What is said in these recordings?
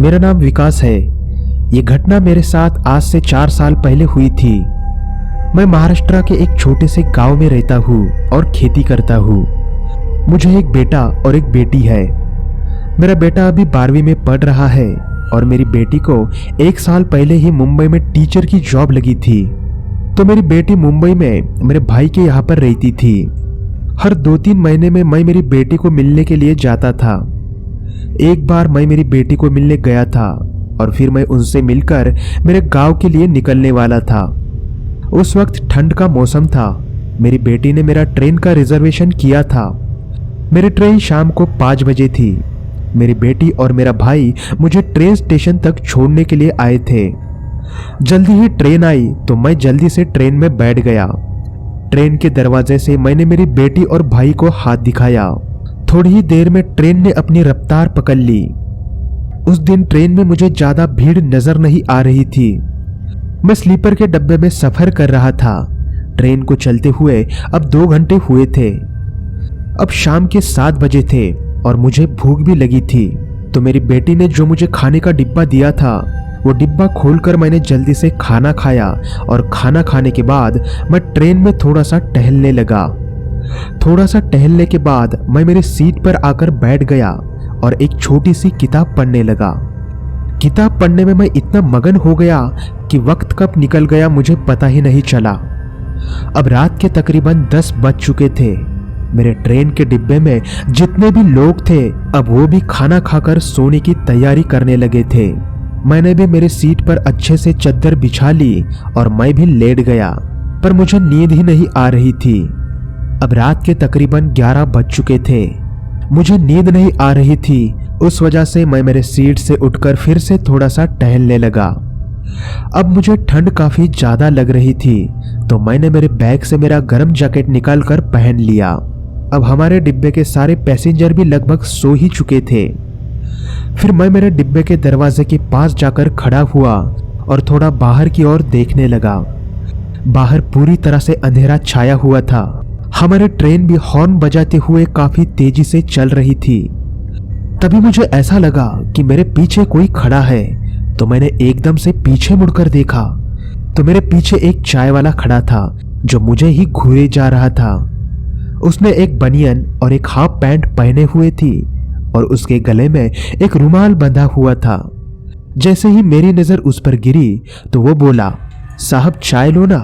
मेरा नाम विकास है। ये घटना मेरे साथ आज से 4 साल पहले हुई थी। मैं महाराष्ट्र के एक छोटे से गांव में रहता हूँ और खेती करता हूँ। मुझे एक बेटा और एक बेटी है। मेरा बेटा अभी 12वीं में पढ़ रहा है और मेरी बेटी को 1 साल पहले ही मुंबई में टीचर की जॉब लगी थी। तो मेरी बेटी मुंबई में मेरे भाई के यहाँ पर रहती थी। हर 2-3 महीने में मैं मेरी बेटी को मिलने के लिए जाता था। एक बार मैं मेरी बेटी को मिलने गया था और फिर मैं उनसे मिलकर मेरे गांव के लिए निकलने वाला था। उस वक्त ठंड का मौसम था। मेरी बेटी ने मेरा ट्रेन का रिजर्वेशन किया था। मेरी ट्रेन शाम को 5 बजे थी। मेरी बेटी और मेरा भाई मुझे ट्रेन स्टेशन तक छोड़ने के लिए आए थे। जल्दी ही ट्रेन आई तो मैं जल्दी से ट्रेन में बैठ गया। ट्रेन के दरवाजे से मैंने मेरी बेटी और भाई को हाथ दिखाया। थोड़ी ही देर में ट्रेन ने अपनी रफ्तार पकड़ ली। उस दिन ट्रेन में मुझे ज्यादा भीड़ नजर नहीं आ रही थी। मैं स्लीपर के डब्बे में सफर कर रहा था। ट्रेन को चलते हुए अब 2 घंटे हुए थे। अब शाम के 7 बजे थे और मुझे भूख भी लगी थी। तो मेरी बेटी ने जो मुझे खाने का डिब्बा दिया था वो डिब्बा खोलकर मैंने जल्दी से खाना खाया और खाना खाने के बाद मैं ट्रेन में थोड़ा सा टहलने लगा। थोड़ा सा टहलने के बाद मैं मेरी सीट पर आकर बैठ गया और एक छोटी सी किताब पढ़ने लगा। किताब पढ़ने में मैं इतना मगन हो गया कि वक्त कब निकल गया मुझे पता ही नहीं चला। अब रात के तकरीबन 10 बज चुके थे। मेरे ट्रेन के डिब्बे में जितने भी लोग थे अब वो भी खाना खाकर सोने की तैयारी करने लगे थे। मैंने भी मेरी सीट पर अच्छे से चादर बिछा ली और मैं भी लेट गया, पर मुझे नींद ही नहीं आ रही थी। अब रात के तकरीबन 11 बज चुके थे। मुझे नींद नहीं आ रही थी। उस वजह से मैं मेरे सीट से उठकर फिर से थोड़ा सा टहलने लगा। अब मुझे ठंड काफी ज्यादा लग रही थी तो मैंने मेरे बैग से मेरा गर्म जैकेट निकालकर पहन लिया। अब हमारे डिब्बे के सारे पैसेंजर भी लगभग सो ही चुके थे। फिर मैं मेरे डिब्बे के दरवाजे के पास जाकर खड़ा हुआ और थोड़ा बाहर की ओर देखने लगा। बाहर पूरी तरह से अंधेरा छाया हुआ था। हमारी ट्रेन भी हॉर्न बजाते हुए काफी तेजी से चल रही थी। तभी मुझे ऐसा लगा कि मेरे पीछे कोई खड़ा है। तो मैंने एकदम से पीछे मुड़कर देखा तो मेरे पीछे एक चाय वाला खड़ा था जो मुझे ही घूरे जा रहा था। उसने एक बनियन और एक हाफ पैंट पहने हुए थी और उसके गले में एक रुमाल बंधा हुआ था। जैसे ही मेरी नजर उस पर गिरी तो वो बोला, साहब चाय लो ना।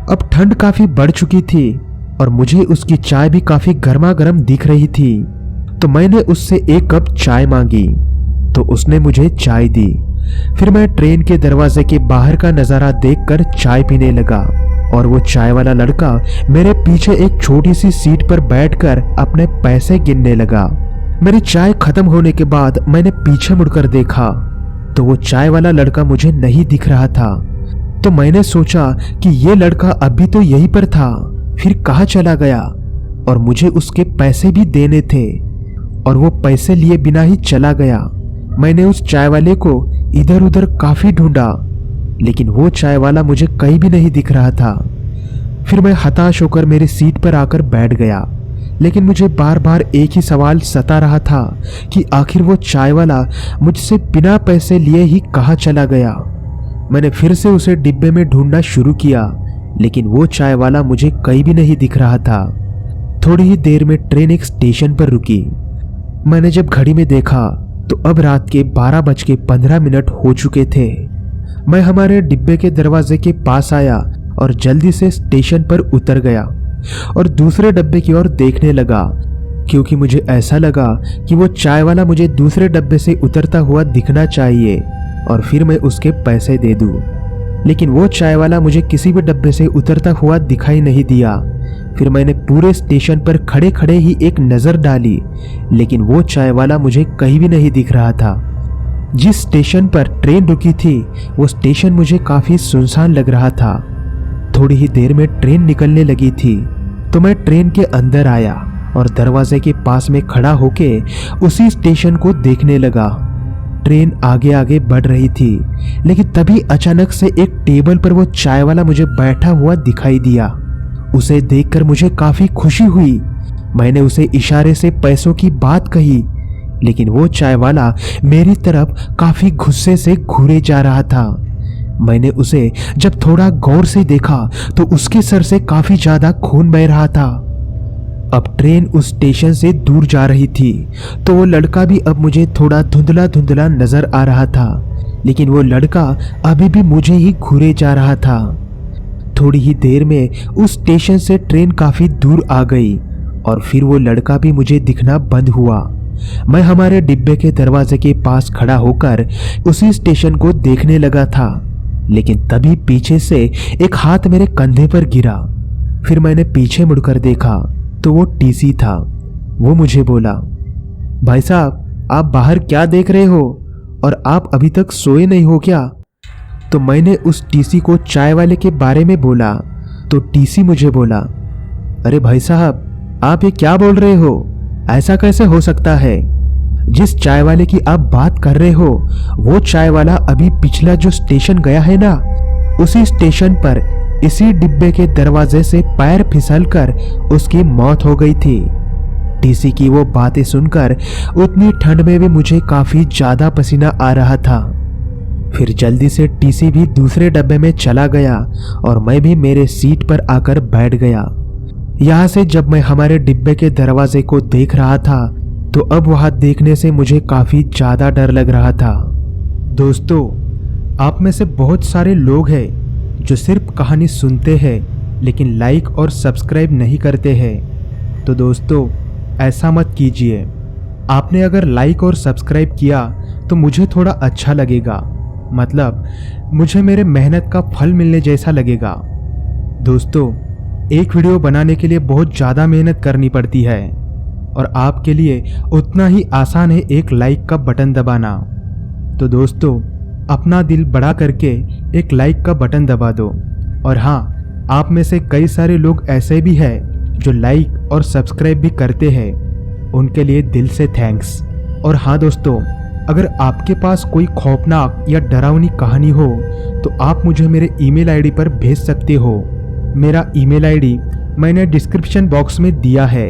अब ठंड काफी बढ़ चुकी थी और मुझे उसकी चाय भी काफी गर्मा गर्म दिख रही थी। तो मैंने उससे 1 कप चाय मांगी तो उसने मुझे चाय दी। फिर मैं ट्रेन के दरवाजे के बाहर का नजारा देखकर चाय पीने लगा और वो चाय वाला लड़का मेरे पीछे एक छोटी सी सीट पर बैठकर अपने पैसे गिनने लगा। मेरी चाय खत्म होने के बाद मैंने पीछे मुड़कर देखा तो वो चाय वाला लड़का मुझे नहीं दिख रहा था। तो मैंने सोचा कि ये लड़का अभी तो यहीं पर था, फिर कहाँ चला गया। और मुझे उसके पैसे भी देने थे और वो पैसे लिए बिना ही चला गया। मैंने उस चाय वाले को इधर उधर काफी ढूंढा लेकिन वो चाय वाला मुझे कहीं भी नहीं दिख रहा था। फिर मैं हताश होकर मेरी सीट पर आकर बैठ गया। लेकिन मुझे बार बार एक ही सवाल सता रहा था कि आखिर वो चाय वाला मुझसे बिना पैसे लिए ही कहाँ चला गया। मैंने फिर से उसे डिब्बे में ढूंढना शुरू किया लेकिन वो चाय वाला मुझे कहीं भी नहीं दिख रहा था। थोड़ी ही देर में ट्रेन एक स्टेशन पर रुकी। मैंने जब घड़ी में देखा तो अब रात के 12:15 हो चुके थे। मैं हमारे डिब्बे के दरवाजे के पास आया और जल्दी से स्टेशन पर उतर गया और दूसरे डब्बे की ओर देखने लगा क्योंकि मुझे ऐसा लगा कि वो चाय वाला मुझे दूसरे डब्बे से उतरता हुआ दिखना चाहिए और फिर मैं उसके पैसे दे दूं। लेकिन वो चाय वाला मुझे किसी भी डब्बे से उतरता हुआ दिखाई नहीं दिया। फिर मैंने पूरे स्टेशन पर खड़े खड़े ही एक नज़र डाली लेकिन वो चाय वाला मुझे कहीं भी नहीं दिख रहा था। जिस स्टेशन पर ट्रेन रुकी थी वो स्टेशन मुझे काफ़ी सुनसान लग रहा था। थोड़ी ही देर में ट्रेन निकलने लगी थी तो मैं ट्रेन के अंदर आया और दरवाजे के पास में खड़ा होके उसी स्टेशन को देखने लगा। ट्रेन आगे आगे बढ़ रही थी लेकिन तभी अचानक से एक टेबल पर वो चाय वाला मुझे बैठा हुआ दिखाई दिया। उसे देखकर मुझे काफी खुशी हुई। मैंने उसे इशारे से पैसों की बात कही लेकिन वो चाय वाला मेरी तरफ काफी गुस्से से घूरे जा रहा था। मैंने उसे जब थोड़ा गौर से देखा तो उसके सर से काफी ज्यादा खून बह रहा था। अब ट्रेन उस स्टेशन से दूर जा रही थी, तो वो लड़का भी अब मुझे थोड़ा धुंधला धुंधला नजर आ रहा था, लेकिन वो लड़का अभी भी मुझे ही घूरे जा रहा था। थोड़ी ही देर में उस स्टेशन से ट्रेन काफी दूर आ गई और फिर वो लड़का भी मुझे दिखना बंद हुआ। मैं हमारे डिब्बे के दरवाजे के पास खड़ा होकर उसी स्टेशन को देखने लगा था, लेकिन तभी पीछे से एक हाथ मेरे कंधे पर गिरा। फिर मैंने पीछे मुड़कर देखा तो वो टीसी था। वो मुझे बोला, भाई साहब आप बाहर क्या देख रहे हो और आप अभी तक सोए नहीं हो क्या? तो मैंने उस टीसी को चाय वाले के बारे में बोला तो टीसी मुझे बोला, अरे भाई साहब आप ये क्या बोल रहे हो? ऐसा कैसे हो सकता है? जिस चाय वाले की आप बात कर रहे हो वो चाय वाला अभी पिछला जो स्टेशन गया है ना, उसी स्टेशन पर इसी डिब्बे के दरवाजे से पैर फिसलकर उसकी मौत हो गई थी। टीसी की वो बातें सुनकर उतनी ठंड में भी मुझे काफी ज्यादा पसीना आ रहा था। फिर जल्दी से टीसी भी दूसरे डब्बे में चला गया और मैं भी मेरे सीट पर आकर बैठ गया। यहाँ से जब मैं हमारे डिब्बे के दरवाजे को देख रहा था तो अब वहां देखने से मुझे काफी ज्यादा डर लग रहा था। दोस्तों, आप में से बहुत सारे लोग हैं जो सिर्फ कहानी सुनते हैं लेकिन लाइक और सब्सक्राइब नहीं करते हैं। तो दोस्तों, ऐसा मत कीजिए। आपने अगर लाइक और सब्सक्राइब किया तो मुझे थोड़ा अच्छा लगेगा, मतलब मुझे मेरे मेहनत का फल मिलने जैसा लगेगा। दोस्तों, एक वीडियो बनाने के लिए बहुत ज़्यादा मेहनत करनी पड़ती है और आपके लिए उतना ही आसान है एक लाइक का बटन दबाना। तो दोस्तों, अपना दिल बड़ा करके एक लाइक का बटन दबा दो। और हाँ, आप में से कई सारे लोग ऐसे भी हैं जो लाइक और सब्सक्राइब भी करते हैं, उनके लिए दिल से थैंक्स। और हाँ दोस्तों, अगर आपके पास कोई खौफनाक या डरावनी कहानी हो तो आप मुझे मेरे ईमेल आईडी पर भेज सकते हो। मेरा ईमेल आईडी मैंने डिस्क्रिप्शन बॉक्स में दिया है।